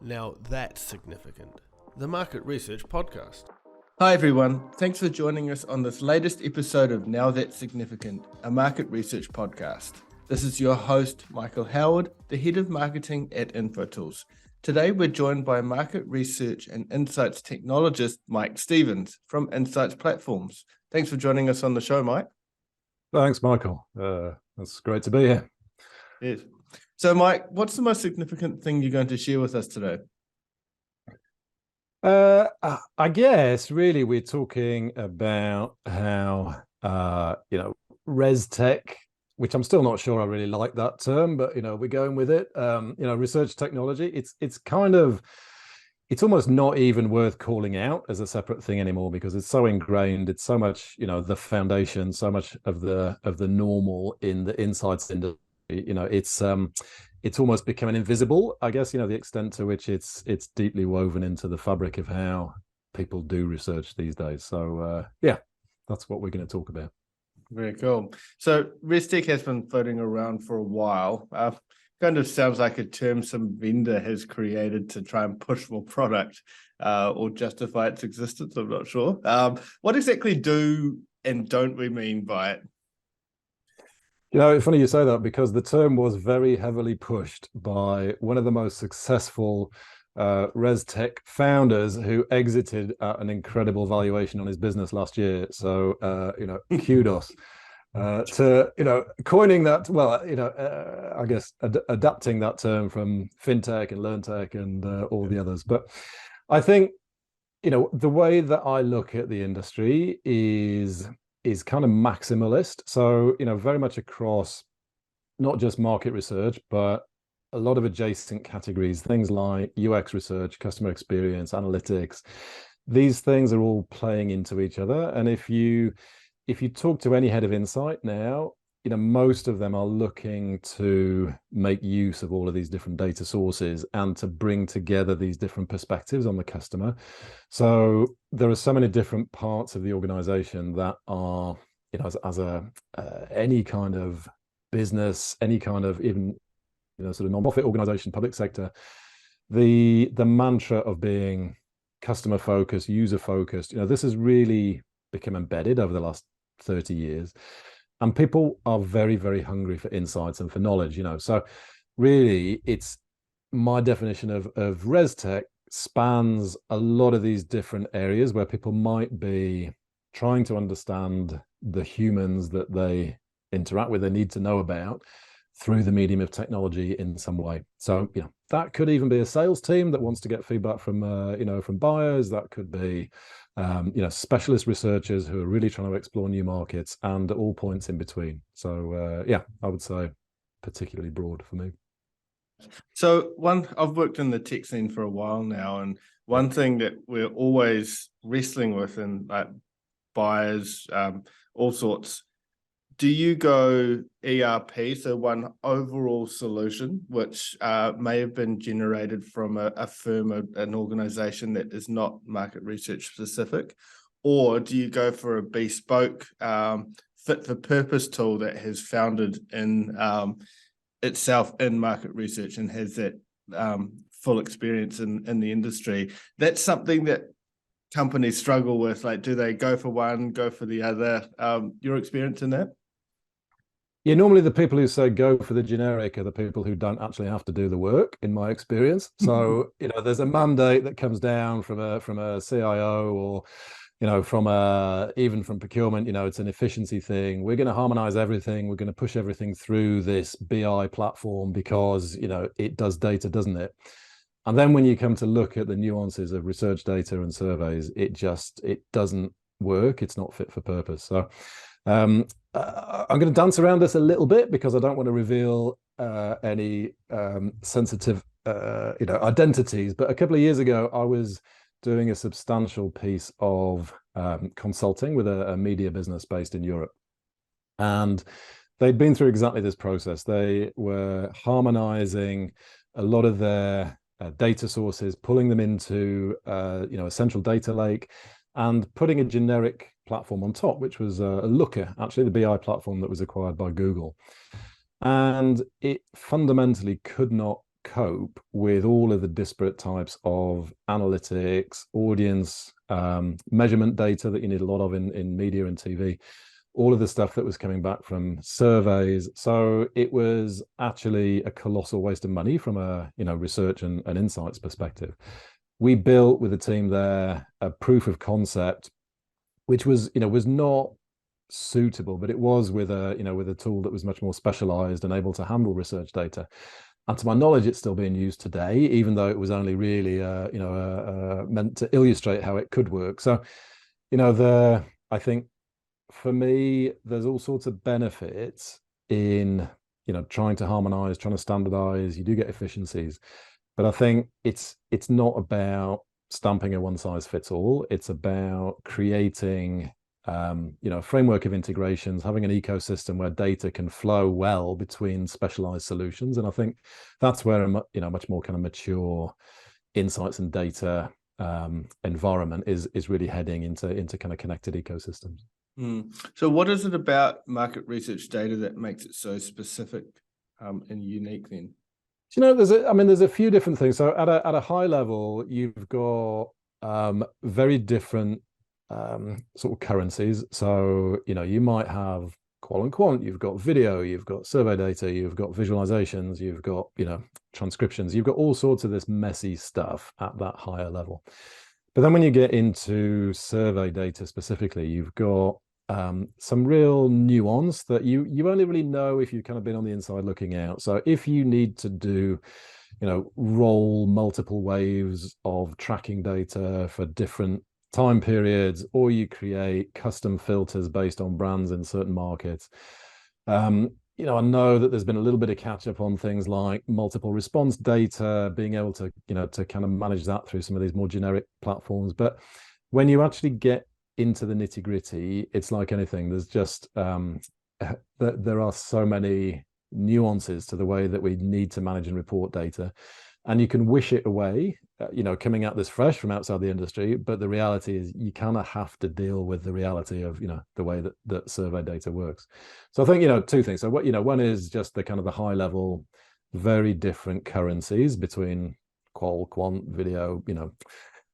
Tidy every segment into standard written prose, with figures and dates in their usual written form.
Now that's significant. The Market Research Podcast. Hi everyone, thanks for joining us on this latest episode of Now That's Significant, a market research podcast. This is your host, Michael Howard, the Head of Marketing at InfoTools. Today we're joined by market research and insights technologist Mike Stevens from Insights Platforms. Thanks for joining us on the show, Mike. Thanks, Michael. It's great to be here. Yes. So Mike, what's the most significant thing you're going to share with us today? I guess really we're talking about how ResTech, which I'm still not sure I really like that term, but we're going with it. Research technology. It's almost not even worth calling out as a separate thing anymore because it's so ingrained. It's so much the foundation, so much of the normal in the insights industry. It's almost becoming invisible, I guess, the extent to which it's deeply woven into the fabric of how people do research these days. So, that's what we're going to talk about. Very cool. So ResTech has been floating around for a while. Kind of sounds like a term some vendor has created to try and push more product or justify its existence. I'm not sure. What exactly do and don't we mean by it? It's funny you say that because the term was very heavily pushed by one of the most successful ResTech founders who exited at an incredible valuation on his business last year. So, kudos to, coining that, I guess adapting that term from fintech and learntech and all the others. But I think, the way that I look at the industry is kind of maximalist. So, very much across not just market research, but a lot of adjacent categories, things like UX research, customer experience, analytics. These things are all playing into each other. And if you talk to any head of insight now, most of them are looking to make use of all of these different data sources and to bring together these different perspectives on the customer. So there are so many different parts of the organization that are, any kind of business, any kind of even, sort of non-profit organization, public sector, the mantra of being customer focused, user focused, this has really become embedded over the last 30 years. And people are very, very hungry for insights and for knowledge, So really, it's my definition of ResTech spans a lot of these different areas where people might be trying to understand the humans that they interact with, they need to know about through the medium of technology in some way. So, that could even be a sales team that wants to get feedback from, from buyers. That could be specialist researchers who are really trying to explore new markets and at all points in between. So, I would say particularly broad for me. So I've worked in the tech scene for a while now, and one thing that we're always wrestling with and like buyers, all sorts. Do you go ERP, so one overall solution, which may have been generated from a firm, an organization that is not market research specific, or do you go for a bespoke fit for purpose tool that has founded in itself in market research and has that full experience in the industry? That's something that companies struggle with. Like, do they go for one, go for the other? Your experience in that? Yeah, normally the people who say go for the generic are the people who don't actually have to do the work, in my experience. So, there's a mandate that comes down from a CIO or, even from procurement, it's an efficiency thing. We're going to harmonize everything. We're going to push everything through this BI platform because, it does data, doesn't it? And then when you come to look at the nuances of research data and surveys, it doesn't work. It's not fit for purpose. So, I'm going to dance around this a little bit because I don't want to reveal any sensitive, identities. But a couple of years ago, I was doing a substantial piece of consulting with a media business based in Europe, and they'd been through exactly this process. They were harmonizing a lot of their data sources, pulling them into a central data lake, and putting a generic platform on top, which was Looker, actually the BI platform that was acquired by Google. And it fundamentally could not cope with all of the disparate types of analytics, audience, measurement data that you need a lot of in media and TV, all of the stuff that was coming back from surveys. So it was actually a colossal waste of money from a research and insights perspective. We built with a team there a proof of concept, which was not suitable, but it was with a tool that was much more specialized and able to handle research data. And to my knowledge, it's still being used today, even though it was only really meant to illustrate how it could work. So, I think for me, there's all sorts of benefits in trying to harmonize, trying to standardize. You do get efficiencies, but I think it's not about stamping a one size fits all. It's about creating a framework of integrations, having an ecosystem where data can flow well between specialized solutions. And I think that's where a much more kind of mature insights and data environment is really heading into kind of connected ecosystems. So what is it about market research data that makes it so specific and unique then? There's a few different things. So at a high level, you've got very different sort of currencies. So, you might have qual and quant, you've got video, you've got survey data, you've got visualizations, you've got, transcriptions, you've got all sorts of this messy stuff at that higher level. But then when you get into survey data specifically, you've got some real nuance that you only really know if you've kind of been on the inside looking out. So if you need to do, roll multiple waves of tracking data for different time periods, or you create custom filters based on brands in certain markets. I know that there's been a little bit of catch up on things like multiple response data, being able to, to kind of manage that through some of these more generic platforms. But when you actually get into the nitty gritty, it's like anything. There's just, there are so many nuances to the way that we need to manage and report data. And you can wish it away, coming at this fresh from outside the industry. But the reality is you kind of have to deal with the reality of, the way that survey data works. So I think, two things. So one is just the kind of the high level, very different currencies between qual, quant, video, to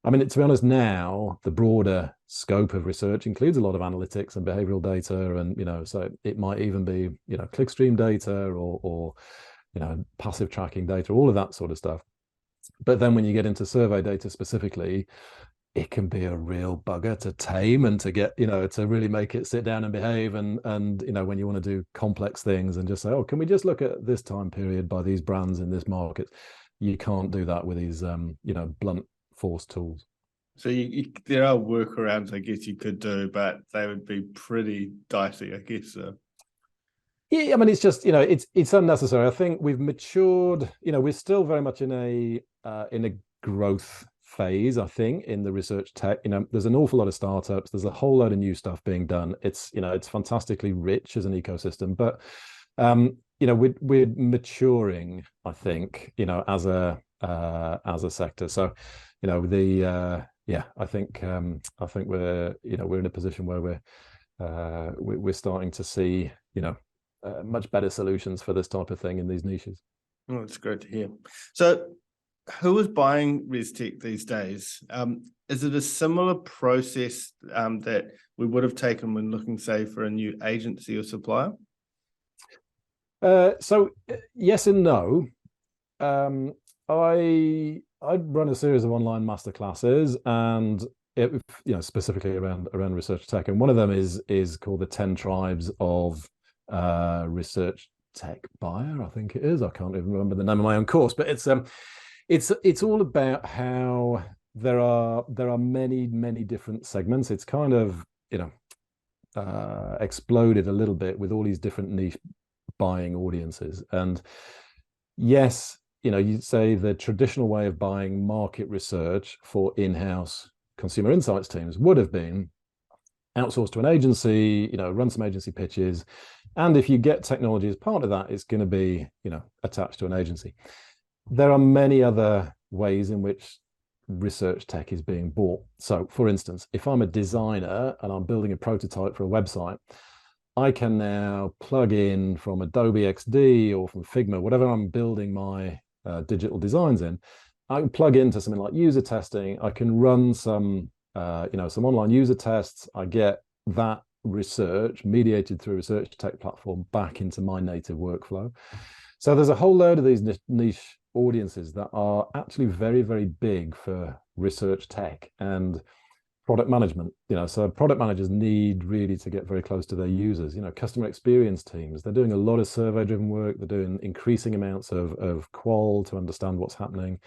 be honest, now the broader scope of research includes a lot of analytics and behavioral data. And, so it might even be, clickstream data or passive tracking data, all of that sort of stuff. But then when you get into survey data specifically, it can be a real bugger to tame and to get, to really make it sit down and behave. And when you want to do complex things and just say, oh, can we just look at this time period by these brands in this market? You can't do that with these, blunt force tools. So there are workarounds, I guess, you could do, but they would be pretty dicey, I guess. Yeah, it's just, it's unnecessary. I think we've matured, we're still very much in a growth phase, I think, in the research tech. There's an awful lot of startups, there's a whole load of new stuff being done. It's, it's fantastically rich as an ecosystem, but we're maturing, I think, as a sector. So, I think we're in a position where we're starting to see, much better solutions for this type of thing in these niches. Oh, that's great to hear. So who is buying ResTech these days? Is it a similar process that we would have taken when looking, say, for a new agency or supplier? So yes and no. I run a series of online masterclasses, and specifically around research tech, and one of them is called the 10 Tribes of Research Tech Buyer, I think it is. I can't even remember the name of my own course, but it's all about how there are many different segments. It's kind of exploded a little bit with all these different niche buying audiences. And yes, you'd say the traditional way of buying market research for in-house consumer insights teams would have been outsourced to an agency, run some agency pitches. And if you get technology as part of that, it's going to be, attached to an agency. There are many other ways in which research tech is being bought. So for instance, if I'm a designer and I'm building a prototype for a website, I can now plug in from Adobe XD or from Figma, whatever I'm building my digital designs in, I can plug into something like user testing. I can run some some online user tests. I get that research mediated through a research tech platform back into my native workflow. So there's a whole load of these niche audiences that are actually very, very big for research tech and product management. So product managers need really to get very close to their users. Customer experience teams, they're doing a lot of survey driven work. They're doing increasing amounts of qual to understand what's happening.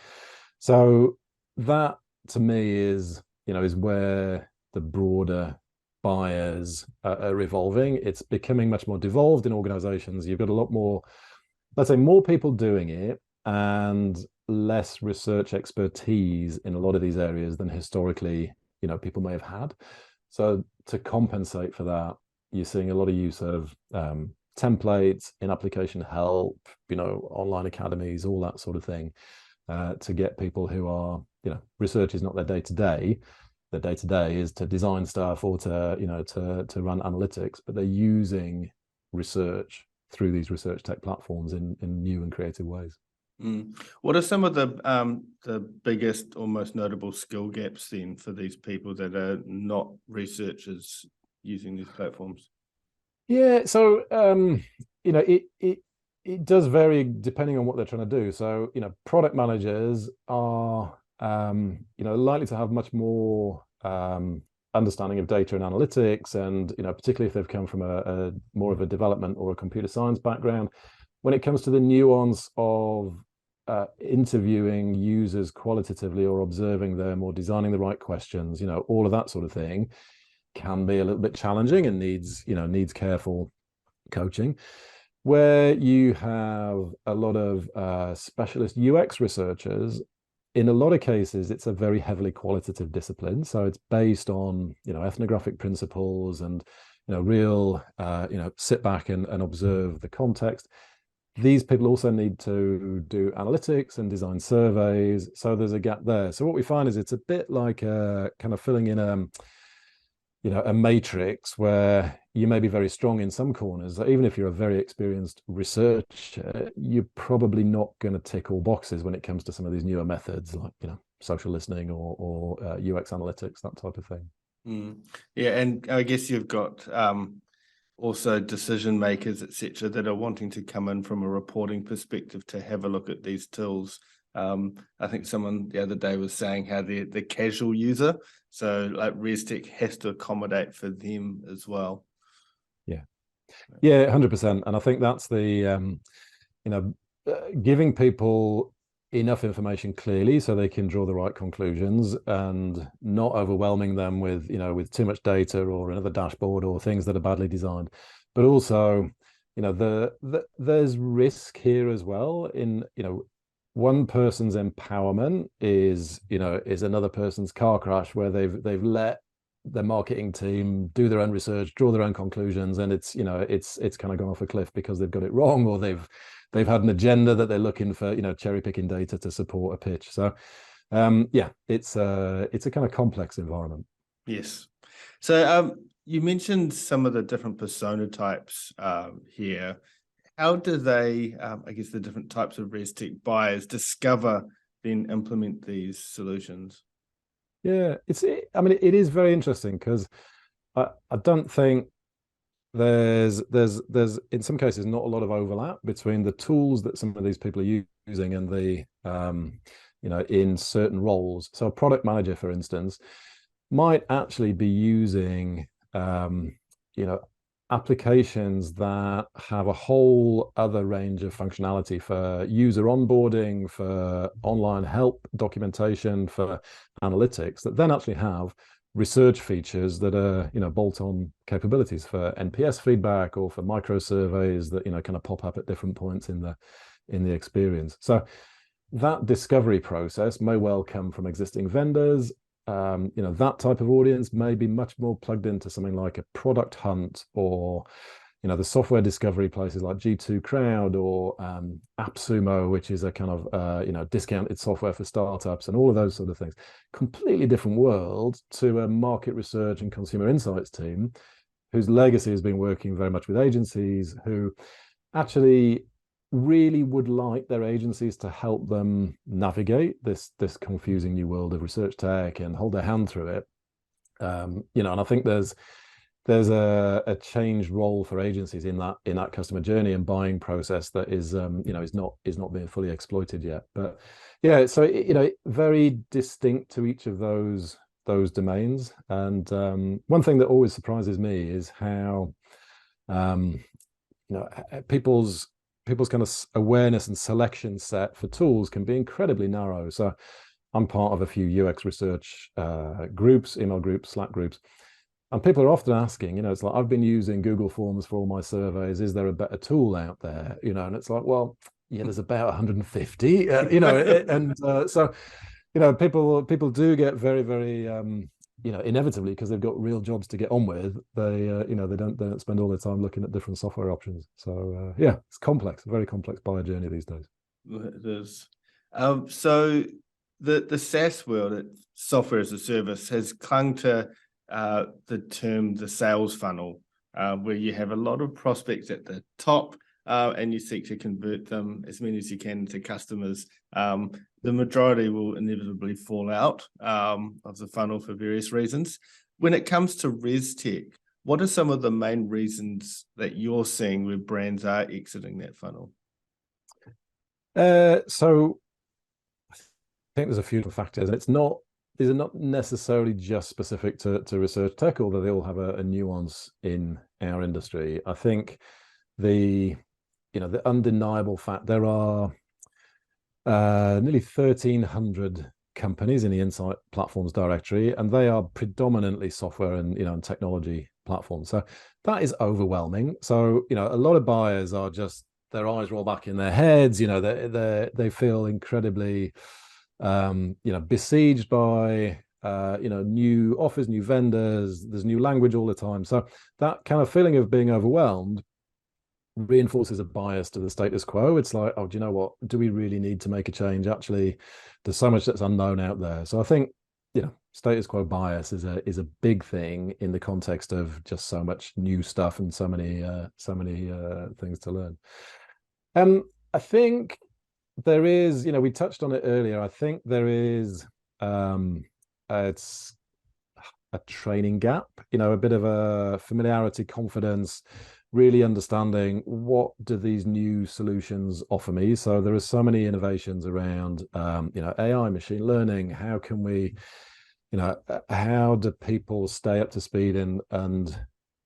So that to me is where the broader buyers are evolving. It's becoming much more devolved in organizations. You've got a lot more, let's say, more people doing it and less research expertise in a lot of these areas than historically people may have had. So to compensate for that, you're seeing a lot of use of templates, in application help, online academies, all that sort of thing, to get people who are, research is not their day to day. Their day to day is to design stuff or to run analytics, but they're using research through these research tech platforms in new and creative ways. What are some of the biggest or most notable skill gaps then for these people that are not researchers using these platforms? Yeah, so it does vary depending on what they're trying to do. So product managers are likely to have much more understanding of data and analytics, and particularly if they've come from a more of a development or a computer science background. When it comes to the nuance of interviewing users qualitatively or observing them or designing the right questions, all of that sort of thing can be a little bit challenging and needs careful coaching. Where you have a lot of specialist UX researchers, in a lot of cases, it's a very heavily qualitative discipline. So it's based on, ethnographic principles and, real, sit back and observe the context. These people also need to do analytics and design surveys. So there's a gap there. So what we find is it's a bit like kind of filling in a matrix where you may be very strong in some corners. Even if you're a very experienced researcher, you're probably not going to tick all boxes when it comes to some of these newer methods like social listening or UX analytics, that type of thing. Yeah, and I guess you've got also decision makers, etc., that are wanting to come in from a reporting perspective to have a look at these tools. I think someone the other day was saying how the casual user, so like ResTech has to accommodate for them as well. Yeah, 100%. And I think that's the giving people enough information clearly so they can draw the right conclusions and not overwhelming them with too much data or another dashboard or things that are badly designed. But also there's risk here as well in one person's empowerment is another person's car crash, where they've let their marketing team do their own research, draw their own conclusions, and it's kind of gone off a cliff because they've got it wrong, or they've had an agenda that they're looking for cherry picking data to support a pitch. So it's a kind of complex environment. Yes. So you mentioned some of the different persona types here. How do they, I guess, the different types of ResTech buyers discover then implement these solutions? Yeah, it is very interesting because I don't think there's in some cases not a lot of overlap between the tools that some of these people are using and the in certain roles. So a product manager, for instance, might actually be using applications that have a whole other range of functionality for user onboarding, for online help documentation, for analytics, that then actually have research features that are bolt-on capabilities for NPS feedback or for micro surveys that kind of pop up at different points in the experience. So that discovery process may well come from existing vendors. That type of audience may be much more plugged into something like a Product Hunt or the software discovery places like G2 Crowd or AppSumo, which is a kind of discounted software for startups, and all of those sort of things. Completely different world to a market research and consumer insights team whose legacy has been working very much with agencies who actually really would like their agencies to help them navigate this confusing new world of research tech and hold their hand through it. You know, and I think there's a changed role for agencies in that customer journey and buying process that is you know, is not being fully exploited yet. But yeah, so you know, very distinct to each of those domains. And one thing that always surprises me is how you know, people's kind of awareness and selection set for tools can be incredibly narrow. So I'm part of a few UX research groups, email groups, Slack groups. And people are often asking, you know, it's like, I've been using Google Forms for all my surveys. Is there a better tool out there? You know, and it's like, well, yeah, there's about 150, you know, and so, you know, people do get very, very, you know, inevitably, because they've got real jobs to get on with, they, you know, they don't spend all their time looking at different software options. So yeah, it's complex, a very complex buyer journey these days. It is. So the SaaS world, software as a service, has clung to the term the sales funnel, where you have a lot of prospects at the top, and you seek to convert them as many as you can to customers. The majority will inevitably fall out of the funnel for various reasons. When it comes to ResTech, what are some of the main reasons that you're seeing where brands are exiting that funnel? So I think there's a few factors, and these are not necessarily just specific to research tech, although they all have a nuance in our industry. I think the undeniable fact there are nearly 1,300 companies in the Insight Platforms directory, and they are predominantly software and and technology platforms. So that is overwhelming. So a lot of buyers are just, their eyes roll back in their heads. They feel incredibly besieged by new offers, new vendors. There's new language all the time. So that kind of feeling of being overwhelmed reinforces a bias to the status quo. It's like, oh, do you know what? Do we really need to make a change? Actually, there's so much that's unknown out there. So I think status quo bias is a big thing in the context of just so much new stuff and so many things to learn. I think there is, we touched on it earlier. I think there is it's a training gap, a bit of a familiarity, confidence, really understanding what do these new solutions offer me. So there are so many innovations around AI, machine learning. How can we, how do people stay up to speed and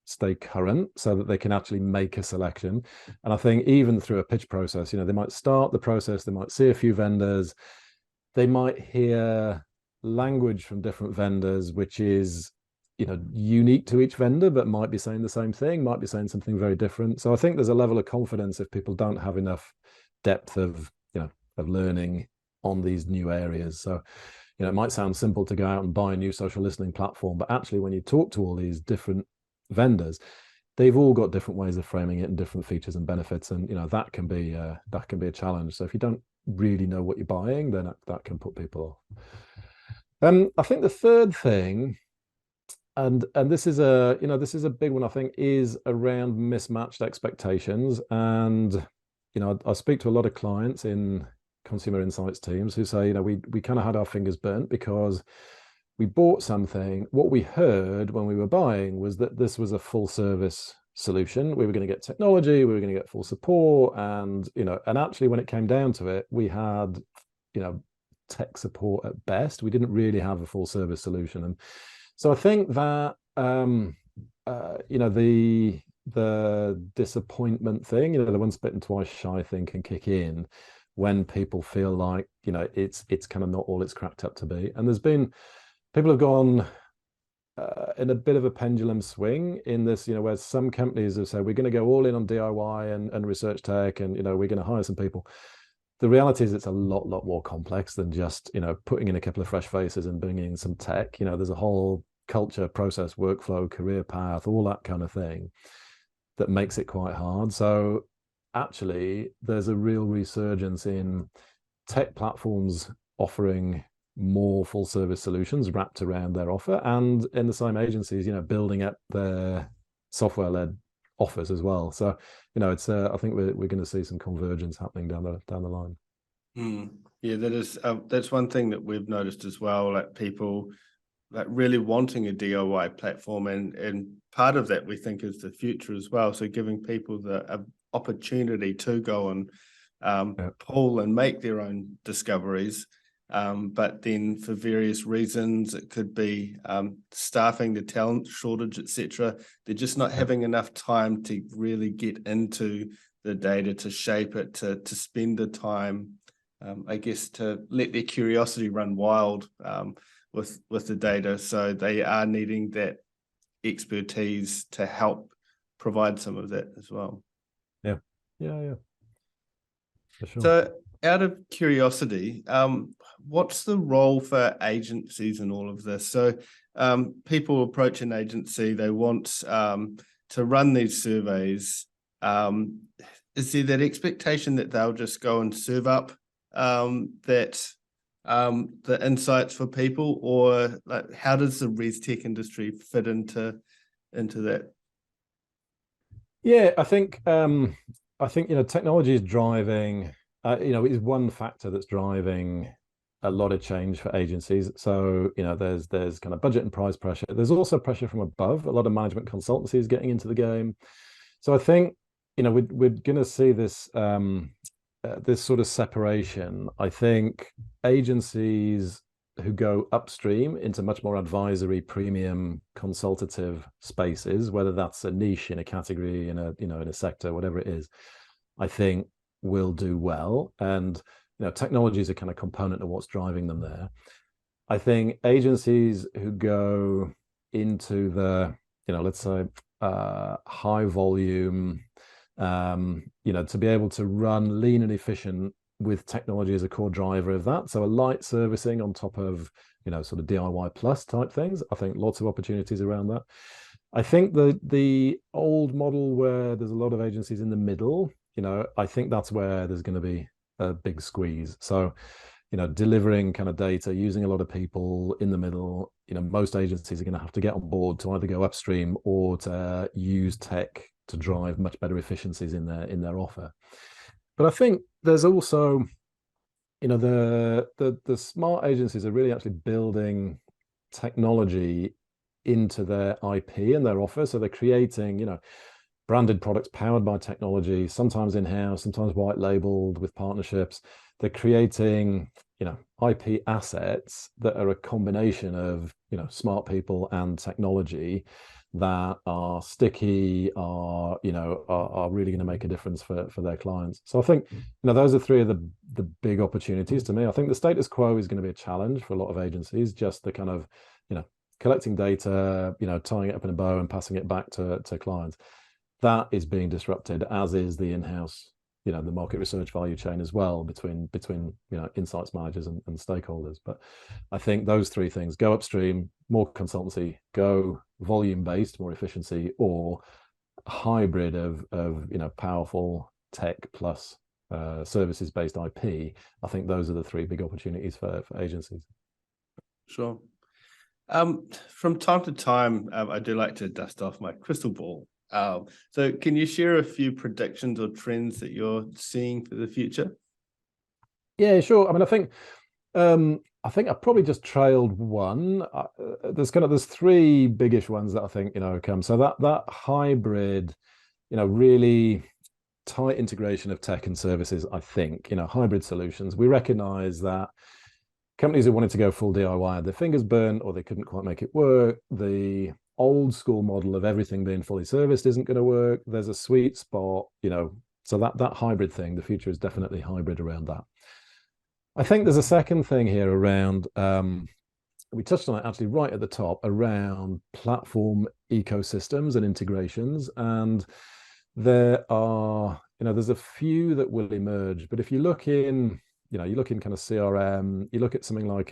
stay current so that they can actually make a selection? And I think even through a pitch process, they might start the process, they might see a few vendors, they might hear language from different vendors, which is unique to each vendor, but might be saying the same thing, might be saying something very different. So I think there's a level of confidence if people don't have enough depth of learning on these new areas. So it might sound simple to go out and buy a new social listening platform, but actually when you talk to all these different vendors, they've all got different ways of framing it and different features and benefits, and that can be a challenge. So if you don't really know what you're buying, then that can put people off. I think the third thing, and this is a big one, I think, is around mismatched expectations. And I speak to a lot of clients in consumer insights teams who say, we kind of had our fingers burnt because we bought something. What we heard when we were buying was that this was a full service solution. We were going to get technology, we were going to get full support, and and actually when it came down to it, we had tech support at best. We didn't really have a full service solution. And so I think that the disappointment thing, the once bitten twice shy thing, can kick in when people feel like it's kind of not all it's cracked up to be. And there's been people have gone in a bit of a pendulum swing in this, where some companies have said we're going to go all in on DIY and research tech, and we're going to hire some people. The reality is it's a lot more complex than just putting in a couple of fresh faces and bringing in some tech. There's a whole culture, process, workflow, career path, all that kind of thing that makes it quite hard. So actually there's a real resurgence in tech platforms offering more full service solutions wrapped around their offer, and in the same agencies building up their software led offers as well. So, it's I think we're going to see some convergence happening down the line. Yeah, that's one thing that we've noticed as well, like people like really wanting a DIY platform, and part of that we think is the future as well. So giving people the opportunity to go and pull and make their own discoveries. But then for various reasons, it could be staffing, the talent shortage, etc. They're just not having enough time to really get into the data, to shape it, to spend the time, I guess, to let their curiosity run wild with the data. So they are needing that expertise to help provide some of that as well. Yeah. For sure. So out of curiosity, what's the role for agencies in all of this? So people approach an agency, they want to run these surveys. Is there that expectation that they'll just go and serve up the insights for people, or like, how does the ResTech industry fit into that? Yeah, I think technology is driving. Is one factor that's driving a lot of change for agencies. So there's kind of budget and price pressure. There's also pressure from above. A lot of management consultancies getting into the game. So I think we're going to see this this sort of separation. I think agencies who go upstream into much more advisory, premium, consultative spaces, whether that's a niche in a category, in a sector, whatever it is, I think will do well. And technology is a kind of component of what's driving them there. I think agencies who go into the let's say high volume, to be able to run lean and efficient with technology as a core driver of that. So a light servicing on top of, sort of DIY plus type things. I think lots of opportunities around that. I think the old model where there's a lot of agencies in the middle, I think that's where there's going to be a big squeeze. So, delivering kind of data, using a lot of people in the middle, most agencies are going to have to get on board to either go upstream or to use tech to drive much better efficiencies in their offer. But I think there's also, the smart agencies are really actually building technology into their IP and their offer. So they're creating, branded products powered by technology, sometimes in-house, sometimes white labeled with partnerships. They're creating, IP assets that are a combination of, smart people and technology that are sticky, are really going to make a difference for their clients. So I think, those are three of the big opportunities to me. I think the status quo is going to be a challenge for a lot of agencies, just the kind of, collecting data, tying it up in a bow and passing it back to clients. That is being disrupted, as is the in-house, the market research value chain as well, between insights managers and stakeholders. But I think those three things: go upstream, more consultancy; go volume-based, more efficiency; or a hybrid of powerful tech plus services-based IP. I think those are the three big opportunities for agencies. Sure. From time to time, I do like to dust off my crystal ball. So can you share a few predictions or trends that you're seeing for the future? Yeah, sure. I mean, I think I probably just trailed one. There's three biggish ones that I think come. So that hybrid, really tight integration of tech and services. I think hybrid solutions. We recognize that companies who wanted to go full DIY had their fingers burnt, or they couldn't quite make it work. The old school model of everything being fully serviced isn't going to work. There's a sweet spot, so that hybrid thing, the future is definitely hybrid around that. I think there's a second thing here around, we touched on it actually right at the top, around platform ecosystems and integrations. And there are, there's a few that will emerge, but if you look in, kind of CRM, you look at something like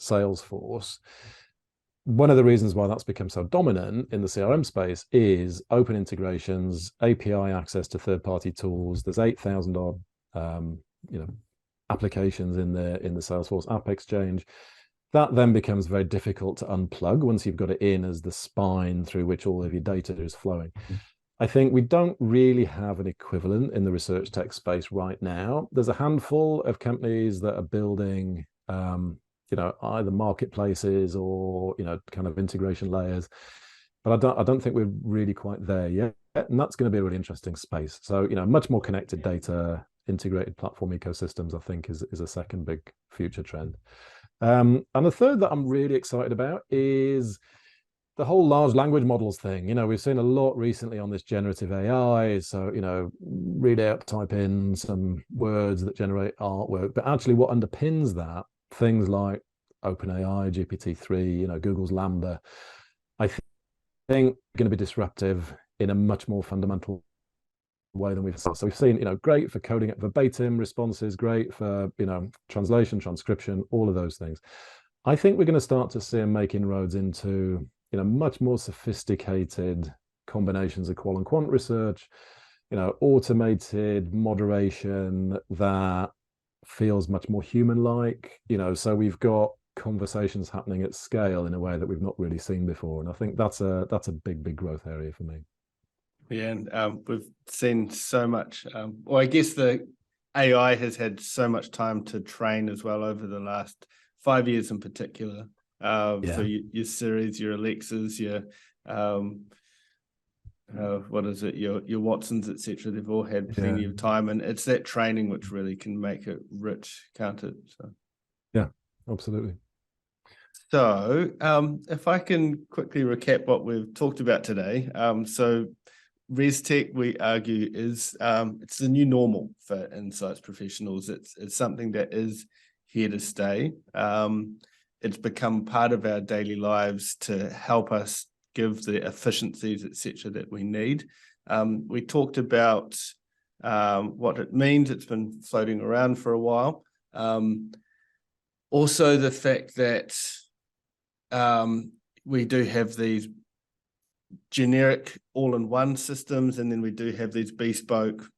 Salesforce. One of the reasons why that's become so dominant in the CRM space is open integrations, API access to third-party tools. There's 8,000 odd, applications in the Salesforce App Exchange. That then becomes very difficult to unplug once you've got it in as the spine through which all of your data is flowing. I think we don't really have an equivalent in the research tech space right now. There's a handful of companies that are building, either marketplaces or, kind of integration layers. But I don't think we're really quite there yet. And that's going to be a really interesting space. So, much more connected data, integrated platform ecosystems, I think is a second big future trend. And the third that I'm really excited about is the whole large language models thing. We've seen a lot recently on this generative AI. So, read out, type in some words that generate artwork. But actually what underpins that, things like OpenAI, GPT-3, Google's Lambda, I think going to be disruptive in a much more fundamental way than we've seen. So we've seen, great for coding verbatim responses, great for, translation, transcription, all of those things. I think we're going to start to see them make inroads into, much more sophisticated combinations of qual and quant research, automated moderation that feels much more human-like, so we've got conversations happening at scale in a way that we've not really seen before. And I think that's a big growth area for me. Yeah, and we've seen so much. Well, I guess the AI has had so much time to train as well over the last 5 years in particular. For your Siris, your Alexas, your what is it, your Watsons, etc. They've all had plenty of time, and it's that training which really can make it rich, can't it? So yeah, absolutely. So if I can quickly recap what we've talked about today. So ResTech, we argue, is it's the new normal for insights professionals. It's something that is here to stay. It's become part of our daily lives to help us give the efficiencies, etc., that we need. We talked about what it means. It's been floating around for a while. Also, the fact that we do have these generic all-in-one systems, and then we do have these bespoke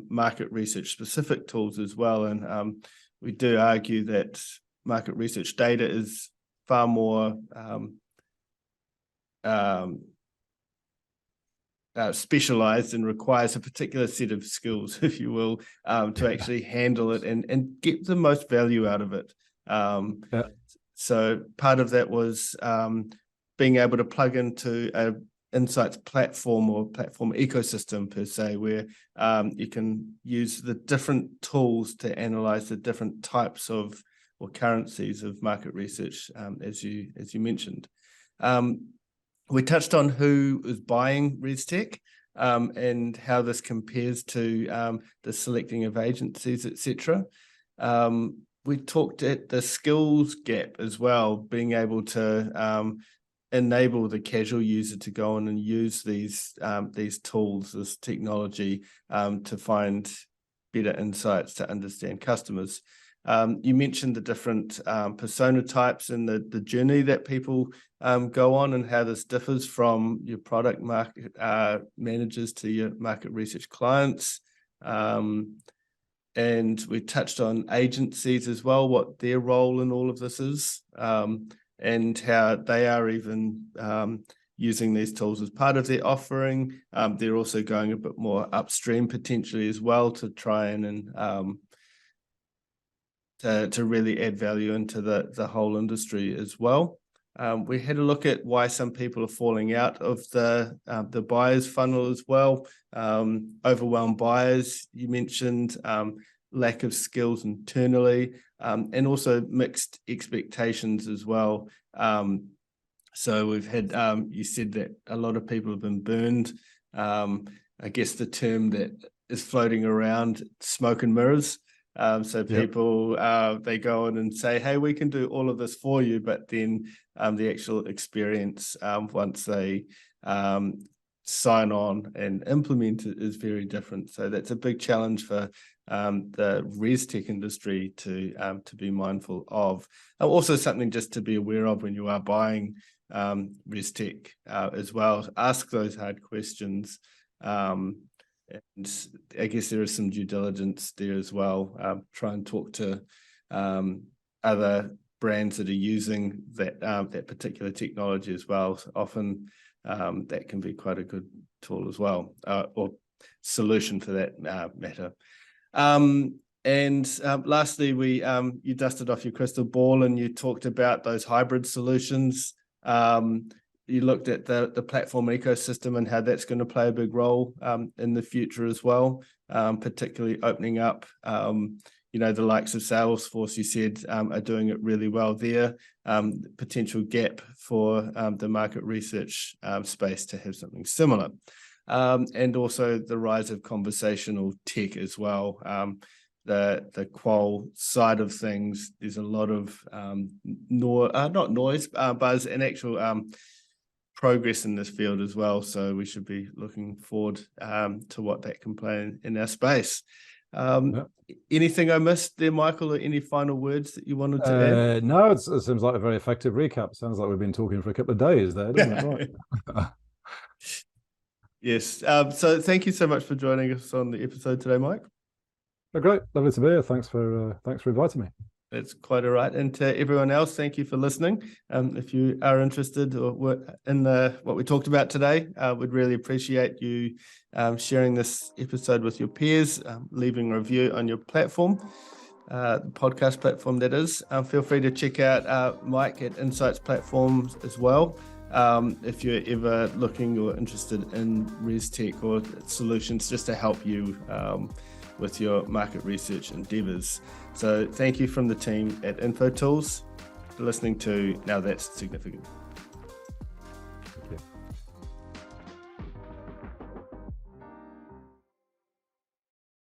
market research specific tools as well. And we do argue that market research data is far more specialized and requires a particular set of skills, if you will, to actually handle it and get the most value out of it. So part of that was being able to plug into a insights platform or platform ecosystem per se, where you can use the different tools to analyze the different types of or currencies of market research, as you mentioned. We touched on who is buying ResTech and how this compares to the selecting of agencies, etc. We talked at the skills gap as well, being able to enable the casual user to go on and use these tools, this technology, to find better insights to understand customers. You mentioned the different persona types and the journey that people go on, and how this differs from your product market managers to your market research clients. And we touched on agencies as well, what their role in all of this is, and how they are even using these tools as part of their offering. They're also going a bit more upstream potentially as well to try and to really add value into the whole industry as well. We had a look at why some people are falling out of the buyers funnel as well. Overwhelmed buyers, you mentioned, lack of skills internally, and also mixed expectations as well. So we've had, you said that a lot of people have been burned. I guess the term that is floating around, smoke and mirrors. So people, they go in and say, hey, we can do all of this for you, but then the actual experience, once they sign on and implement it, is very different. So that's a big challenge for the ResTech industry to be mindful of. Also something just to be aware of when you are buying ResTech as well. Ask those hard questions. And I guess there is some due diligence there as well. Try and talk to other brands that are using that particular technology as well. So often that can be quite a good tool as well, or solution for that matter. Lastly, you dusted off your crystal ball and you talked about those hybrid solutions. You looked at the platform ecosystem and how that's going to play a big role in the future as well, particularly opening up, the likes of Salesforce, you said, are doing it really well there. Potential gap for the market research space to have something similar. And also the rise of conversational tech as well. The qual side of things, there's a lot of not noise, buzz, and actual progress in this field as well. So we should be looking forward to what that can play in our space. Anything I missed there, Michael, or any final words that you wanted to add? No, it seems like a very effective recap. Sounds like we've been talking for a couple of days there, doesn't it? Right. Yes. So thank you so much for joining us on the episode today, Mike. Oh, great, lovely to be here. Thanks for inviting me. That's quite all right. And to everyone else, thank you for listening. If you are interested or in what we talked about today, we'd really appreciate you sharing this episode with your peers, leaving a review on your platform, the podcast platform that is. Feel free to check out Mike at Insights Platforms as well. If you're ever looking or interested in ResTech or solutions just to help you with your market research endeavors. So thank you from the team at InfoTools for listening to Now That's Significant.